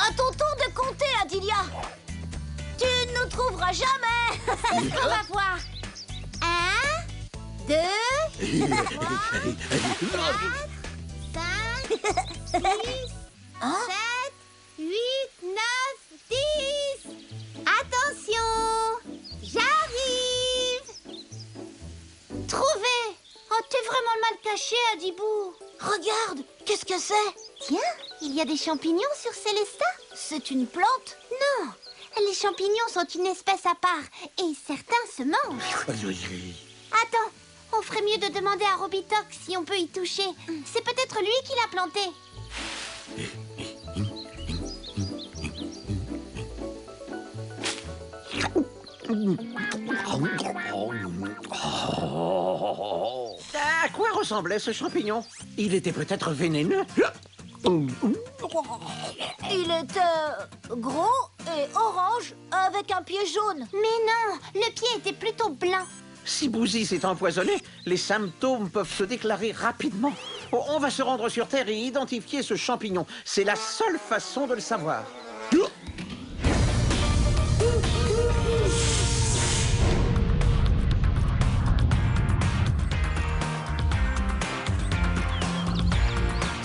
À ton tour de compter, Adilia. Tu ne nous trouveras jamais. On va voir. 1, 2, 3, 4, 5, 6, 7, 8, 9, 10. Attention, j'arrive. Trouvé. Oh, t'es vraiment mal caché, Adibou. Regarde, qu'est-ce que c'est? Tiens, il y a des champignons sur Célestin. C'est une plante? Non, les champignons sont une espèce à part et certains se mangent. Attends, on ferait mieux de demander à Robitox si on peut y toucher. C'est peut-être lui qui l'a planté. À quoi ressemblait ce champignon? Il était peut-être vénéneux. Il était gros et orange avec un pied jaune. Mais non, le pied était plutôt blanc. Si Bouzy s'est empoisonné, les symptômes peuvent se déclarer rapidement. Oh, on va se rendre sur Terre et identifier ce champignon. C'est la seule façon de le savoir.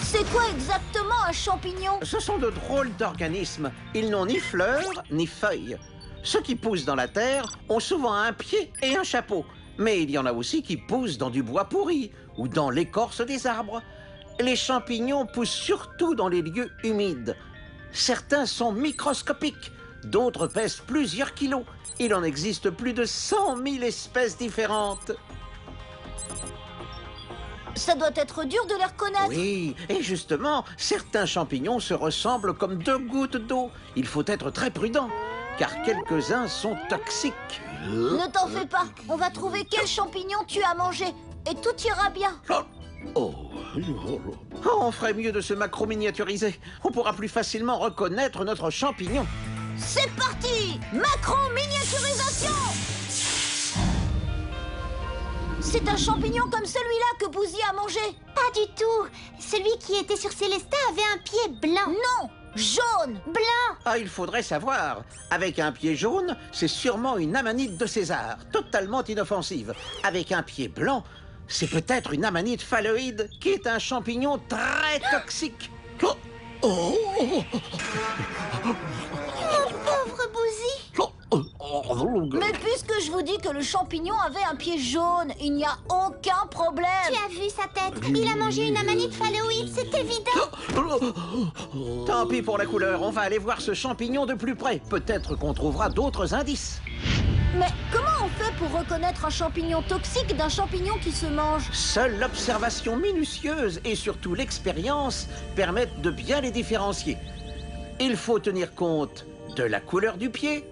C'est quoi exactement un champignon? Ce sont de drôles d'organismes. Ils n'ont ni fleurs, ni feuilles. Ceux qui poussent dans la terre ont souvent un pied et un chapeau. Mais il y en a aussi qui poussent dans du bois pourri ou dans l'écorce des arbres. Les champignons poussent surtout dans les lieux humides. Certains sont microscopiques, d'autres pèsent plusieurs kilos. Il en existe plus de 100 000 espèces différentes. Ça doit être dur de les reconnaître. Oui, et justement, certains champignons se ressemblent comme deux gouttes d'eau. Il faut être très prudent, car quelques-uns sont toxiques. Ne t'en fais pas, on va trouver quel champignon tu as mangé et tout ira bien. Oh, on ferait mieux de se macro-miniaturiser. On pourra plus facilement reconnaître notre champignon. C'est parti! Macro-miniaturisation! C'est un champignon comme celui-là que Bouzy a mangé. Pas du tout. Celui qui était sur Célestin avait un pied blanc. Non, jaune. Blanc. Ah, il faudrait savoir. Avec un pied jaune, c'est sûrement une amanite de César, totalement inoffensive. Avec un pied blanc, c'est peut-être une amanite phalloïde, qui est un champignon très toxique. Mon pauvre Bouzy. Mais puisque je vous dis que le champignon avait un pied jaune, il n'y a aucun problème. Tu as vu sa tête? Il a mangé une amanite phalloïde, c'est évident. Tant pis pour la couleur, on va aller voir ce champignon de plus près. Peut-être qu'on trouvera d'autres indices. Mais comment on fait pour reconnaître un champignon toxique d'un champignon qui se mange? Seule l'observation minutieuse et surtout l'expérience permettent de bien les différencier. Il faut tenir compte de la couleur du pied,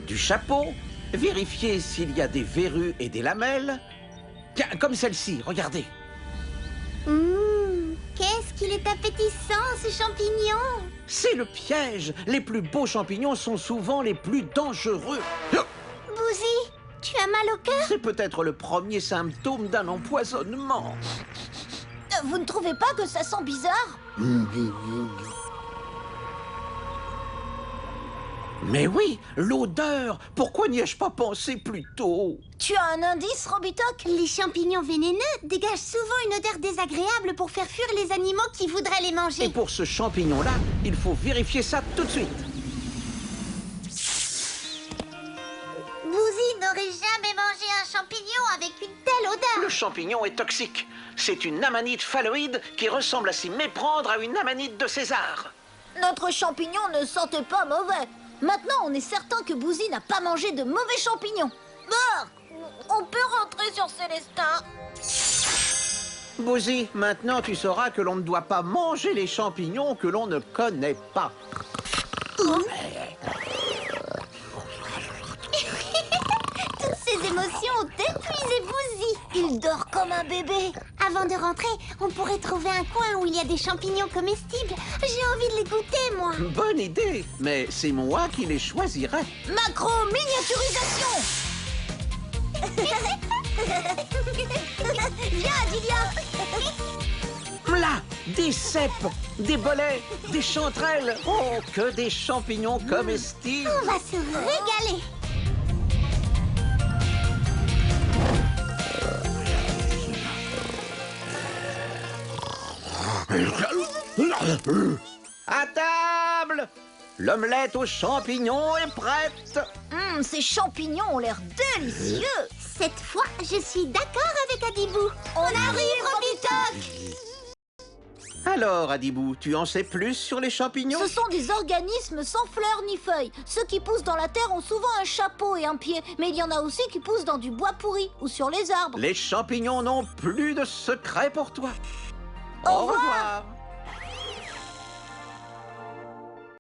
du chapeau, vérifier s'il y a des verrues et des lamelles. Tiens, comme celle-ci, regardez. Qu'est-ce qu'il est appétissant, ce champignon. C'est le piège. Les plus beaux champignons sont souvent les plus dangereux. Bouzy, tu as mal au cœur? C'est peut-être le premier symptôme d'un empoisonnement. Vous ne trouvez pas que ça sent bizarre? Mais oui, l'odeur. Pourquoi n'y ai-je pas pensé plus tôt? Tu as un indice, Robitox? Les champignons vénéneux dégagent souvent une odeur désagréable pour faire fuir les animaux qui voudraient les Et manger. pour ce champignon-là, il faut vérifier ça tout de suite. Bouzy n'aurait jamais mangé un champignon avec une telle odeur. Le champignon est toxique. C'est une amanite phalloïde qui ressemble à s'y méprendre à une amanite de César. Notre champignon ne sentait pas mauvais. Maintenant, on est certain que Bouzy n'a pas mangé de mauvais champignons. On peut rentrer sur Célestin. Bouzy, maintenant tu sauras que l'on ne doit pas manger les champignons que l'on ne connaît pas. Toutes ces émotions ont épuisé Bouzy. Il dort comme un bébé. Avant de rentrer, on pourrait trouver un coin où il y a des champignons comestibles. J'ai envie de les goûter, moi. Bonne idée, mais c'est moi qui les choisirai. Macro-miniaturisation. Viens, Adilia. Là, des cèpes, des bolets, des chanterelles. Oh, que des champignons comestibles. On va se régaler. À table! L'omelette aux champignons est prête. Ces champignons ont l'air délicieux. Cette fois, je suis d'accord avec Adibou. On arrive, Robitoc. Alors, Adibou, tu en sais plus sur les champignons? Ce sont des organismes sans fleurs ni feuilles. Ceux qui poussent dans la terre ont souvent un chapeau et un pied. Mais il y en a aussi qui poussent dans du bois pourri ou sur les arbres. Les champignons n'ont plus de secret pour toi. Au revoir.